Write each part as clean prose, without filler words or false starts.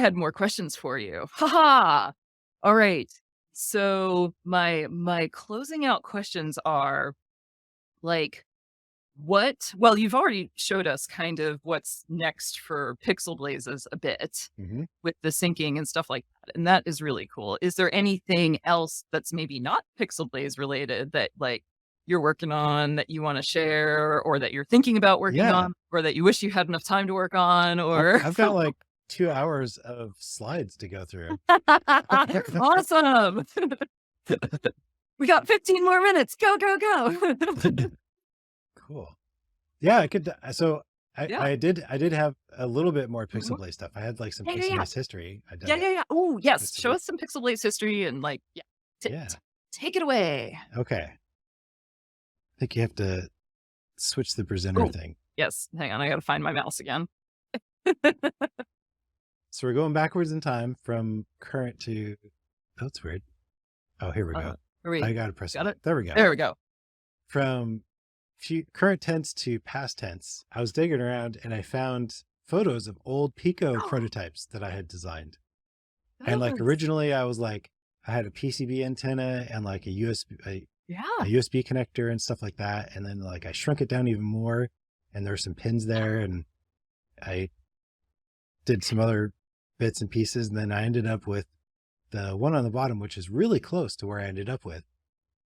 had more questions for you. Haha. All right. So my closing out questions are like, well, you've already showed us kind of what's next for Pixel Blazes a bit Hmm. with the syncing and stuff like that. And that is really cool. Is there anything else that's maybe not Pixel Blaze related that like you're working on that you want to share or that you're thinking about working Yeah. on or that you wish you had enough time to work on or I've got like 2 hours of slides to go through. awesome. We got 15 more minutes. Go, go, go. Cool. Yeah, I could. So Yeah. I did have a little bit more Mhm. PixelBlaze stuff. I had like some Yeah, yeah, yeah. PixelBlaze history. I'd Yeah, done yeah, yeah. Oh, yes. just a Show bit. us some Pixel Blaze history and like, yeah, Yeah. take it away. Okay. I think you have to switch the presenter Oh, thing. yes. Hang on. I got to find my mouse again. So we're going backwards in time from current to. Oh, that's weird. Oh, here we go. Are we I got to press got it. it? There we go. There we go. From current tense to past tense, I was digging around and I found photos of old Pico prototypes that I had designed. And like Nice. originally I was like, I had a PCB antenna and like a USB, Yeah. a USB connector and stuff like that. And then like I shrunk it down even more and there were some pins there and I did some other bits and pieces. And then I ended up with the one on the bottom, which is really close to where I ended up with.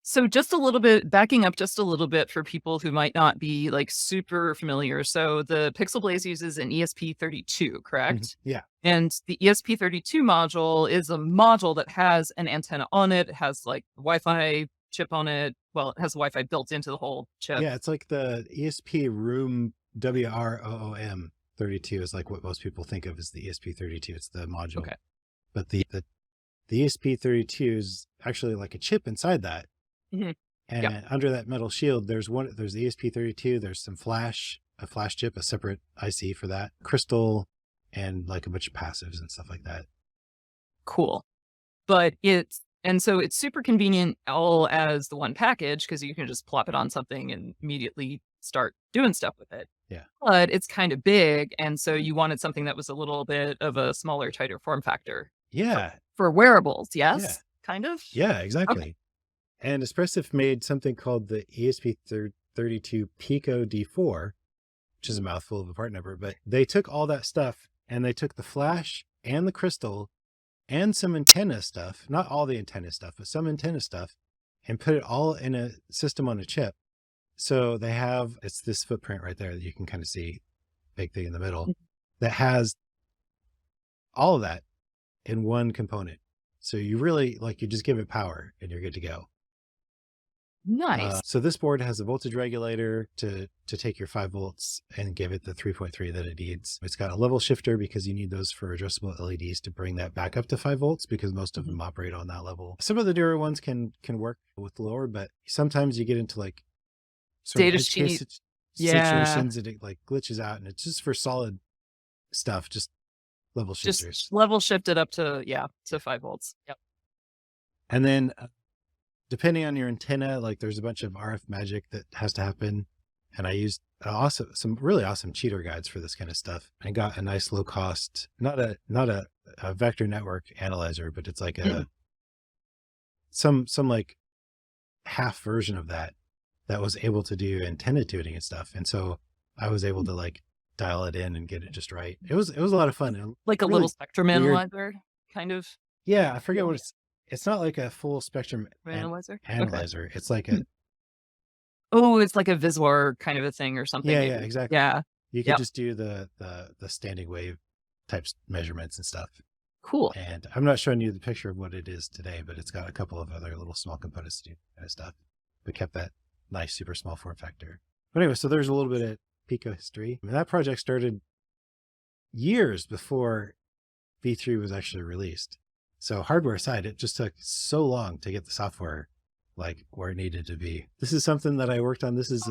So just a little bit, backing up just a little bit for people who might not be like super familiar. So the Pixel Blaze uses an ESP32, correct? Yeah. And the ESP32 module is a module that has an antenna on it. It has like Wi-Fi chip on it. Well, it has Wi-Fi built into the whole chip. Yeah. It's like the ESP room WROOM 32 is like what most people think of as the ESP32. It's the module. Okay. But the ESP32 is actually like a chip inside that. Mhm. And Yep. under that metal shield, there's the ESP32, there's some a flash chip, a separate IC for that, crystal, and like a bunch of passives and stuff like that. Cool. So it's super convenient all as the one package because you can just plop it on something and immediately start doing stuff with it. Yeah. But it's kind of big. And so you wanted something that was a little bit of a smaller, tighter form factor Yeah. for wearables. Yeah. Yes. Kind of. Yeah, Okay. exactly. And Espressif made something called the ESP32 Pico D4, which is a mouthful of a part number, but they took all that stuff and they took the flash and the crystal and some antenna stuff, not all the antenna stuff, but some antenna stuff, and put it all in a system on a chip. So it's this footprint right there that you can kind of see, big thing in the middle, that has all of that in one component. So you really you just give it power and you're good to go. Nice. So this board has a voltage regulator to take your 5 volts and give it the 3.3 that it needs. It's got a level shifter because you need those for addressable LEDs to bring that back up to 5 volts because most of them operate on that level. Some of the newer ones can work with lower, but sometimes you get into like sort Data of edge case sheet. Yeah. situations and it like glitches out and it's just for solid stuff, just level shifters. Just level shifted up to 5 volts. Yep. And then depending on your antenna, like there's a bunch of RF magic that has to happen. And I used some really awesome cheater guides for this kind of stuff. I got a nice low cost, not a vector network analyzer, but it's like some like half version of that was able to do antenna tuning and stuff. And so I was able to like dial it in and get it just right. It was a lot of fun. Like a really little spectrum weird. analyzer, kind of. Yeah, I forget what it's not like a full spectrum Analyzer. analyzer. Okay. It's like a Oh, it's like a Visor kind of a thing or something. yeah, maybe. yeah, exactly. Yeah. You could just do the standing wave types measurements and stuff. Cool. And I'm not showing you the picture of what it is today, but it's got a couple of other little small components to do kind of stuff, but kept that nice, super small form factor. But anyway, so there's a little bit of Pico history. I mean, that project started years before V3 was actually released. So hardware aside, it just took so long to get the software like where it needed to be. This is something that I worked on. This is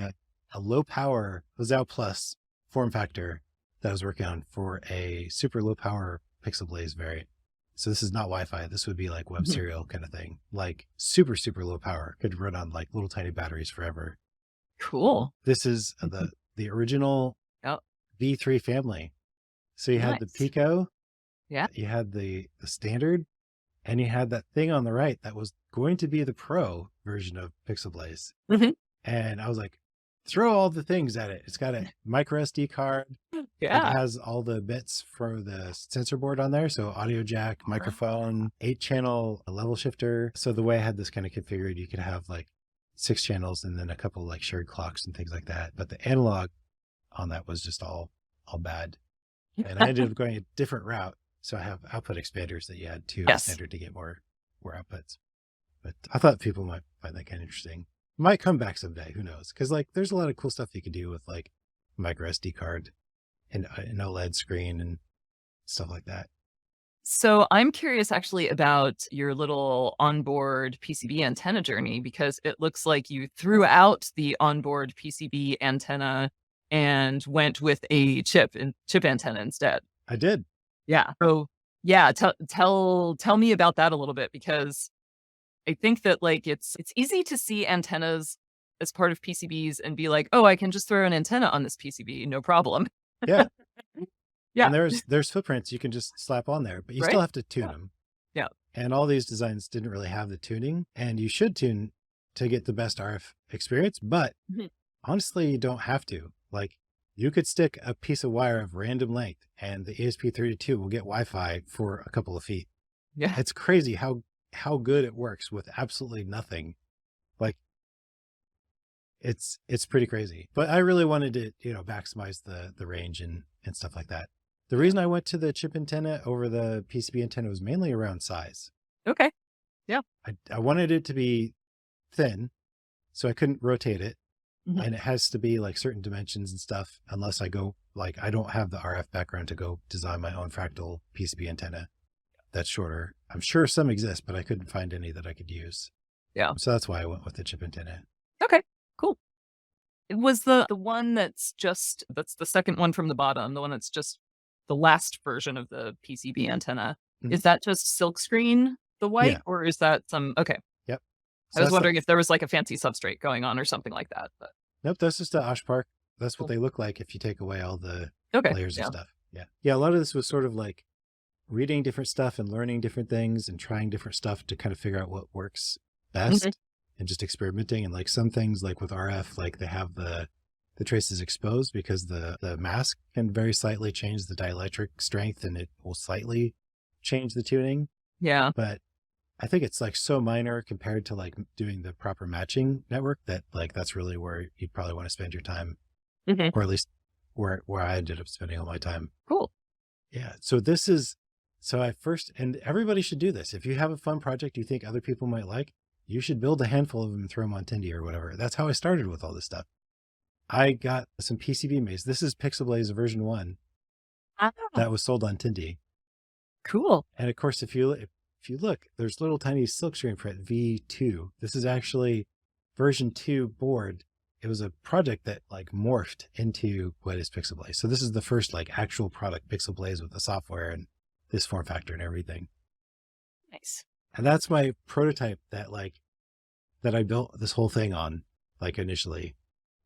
a low power Lazao Plus form factor that I was working on for a super low power PixelBlaze variant. So this is not Wi-Fi. This would be like web serial kind of thing, like super, super low power, could run on like little tiny batteries forever. Cool. This is the original V3 family. So you had the Pico, Yeah. You had the standard, and you had that thing on the right that was going to be the pro version of PixelBlaze. Mhm. And I was like, throw all the things at it. It's got a micro SD card. It Yeah. has all the bits for the sensor board on there. So audio jack, microphone, 8-channel level shifter. So the way I had this kind of configured, you could have like 6 channels and then a couple like shared clocks and things like that. But the analog on that was just all bad. And I ended up going a different route. So I have output expanders that you add to the Yes. standard to get more outputs. But I thought people might find that kind of interesting. Might come back someday. Who knows? Because like there's a lot of cool stuff you can do with like micro SD card and an OLED screen and stuff like that. So I'm curious actually about your little onboard PCB antenna journey because it looks like you threw out the onboard PCB antenna and went with a chip antenna instead. I did. Yeah. So yeah, tell me about that a little bit because I think that like it's easy to see antennas as part of PCBs and be like, oh, I can just throw an antenna on this PCB, no problem. Yeah. Yeah. And there's footprints you can just slap on there, but you Right. still have to tune Yeah. them. Yeah. And all these designs didn't really have the tuning, and you should tune to get the best RF experience, but Mhm. honestly, you don't have to. Like you could stick a piece of wire of random length and the ESP32 will get Wi-Fi for a couple of feet. Yeah. It's crazy how good it works with absolutely nothing. Like it's pretty crazy. But I really wanted to, maximize the range and stuff like that. The reason I went to the chip antenna over the PCB antenna was mainly around size. Okay. Yeah. I wanted it to be thin, so I couldn't rotate it. Mhm. And it has to be like certain dimensions and stuff, unless I go like, I don't have the RF background to go design my own fractal PCB antenna that's shorter. I'm sure some exist, but I couldn't find any that I could use. Yeah. So that's why I went with the chip antenna. Okay. Cool. It was the one that's the second one from the bottom, the one that's just the last version of the PCB antenna. Mhm. Is that just silkscreen, the white, Yeah. or is that some okay. Yep. I So was that's wondering if there was like a fancy substrate going on or something like that, but nope, that's just a Osh Park. That's what cool. they look like if you take away all the Okay. layers of Yeah. stuff. Yeah. Yeah. A lot of this was sort of like reading different stuff and learning different things and trying different stuff to kind of figure out what works best Mhm. and just experimenting. And like some things like with RF, like they have the traces exposed because the mask can very slightly change the dielectric strength and it will slightly change the tuning. Yeah. But I think it's like so minor compared to like doing the proper matching network that like that's really where you'd probably want to spend your time, Mhm. or at least where I ended up spending all my time. Cool. Yeah. So I first, and everybody should do this. If you have a fun project you think other people might like, you should build a handful of them and throw them on Tindy or whatever. That's how I started with all this stuff. I got some PCB maze. This is PixelBlaze version 1 Ah, that was sold on Tindy. cool. And of course, if you look, there's little tiny silkscreen print V2. This is actually version 2 board. It was a project that like morphed into what is PixelBlaze. So this is the first like actual product PixelBlaze with the software and this form factor and everything. Nice. And that's my prototype that I built this whole thing on like initially.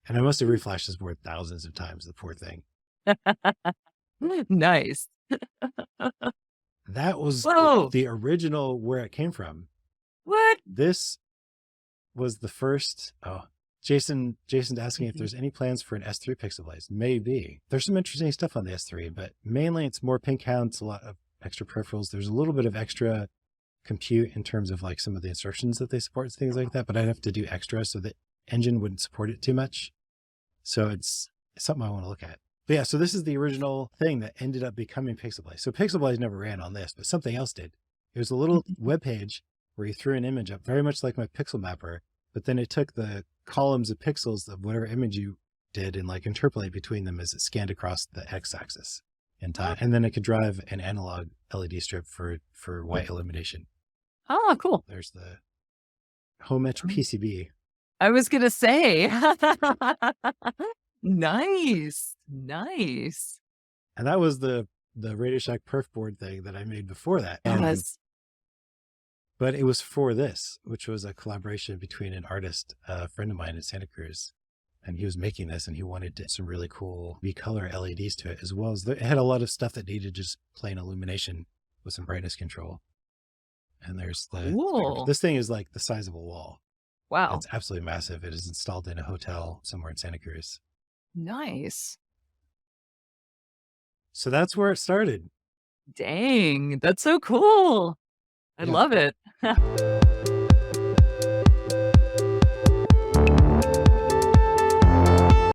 And I must have reflashed this board thousands of times, the poor thing. Nice. That was Whoa. the original where it came from. What? This was the first. Oh, Jason's asking if Mhm. there's any plans for an S3 PixelBlaze. Maybe. There's some interesting stuff on the S3, but mainly it's more pin counts, a lot of extra peripherals. There's a little bit of extra compute in terms of like some of the instructions that they support and things like that, but I'd have to do extra so the engine wouldn't support it too much. So it's something I want to look at. But yeah, so this is the original thing that ended up becoming PixelBlaze. So PixelBlaze never ran on this, but something else did. It was a little web page where you threw an image up, very much like my pixel mapper, but then it took the columns of pixels of whatever image you did and like interpolate between them as it scanned across the x-axis in time. And then it could drive an analog LED strip for white illumination. Oh, cool. There's the home etch PCB. I was gonna say. Nice. Nice. And that was the Radio Shack perf board thing that I made before that. Yes. But it was for this, which was a collaboration between an artist, a friend of mine in Santa Cruz. and he was making this, and he wanted some really cool V-color LEDs to it, as well as it had a lot of stuff that needed just plain illumination with some brightness control. And there's Cool. this thing is like the size of a wall. Wow. It's absolutely massive. It is installed in a hotel somewhere in Santa Cruz. Nice. So that's where it started. Dang, that's so cool. I Yeah. love it.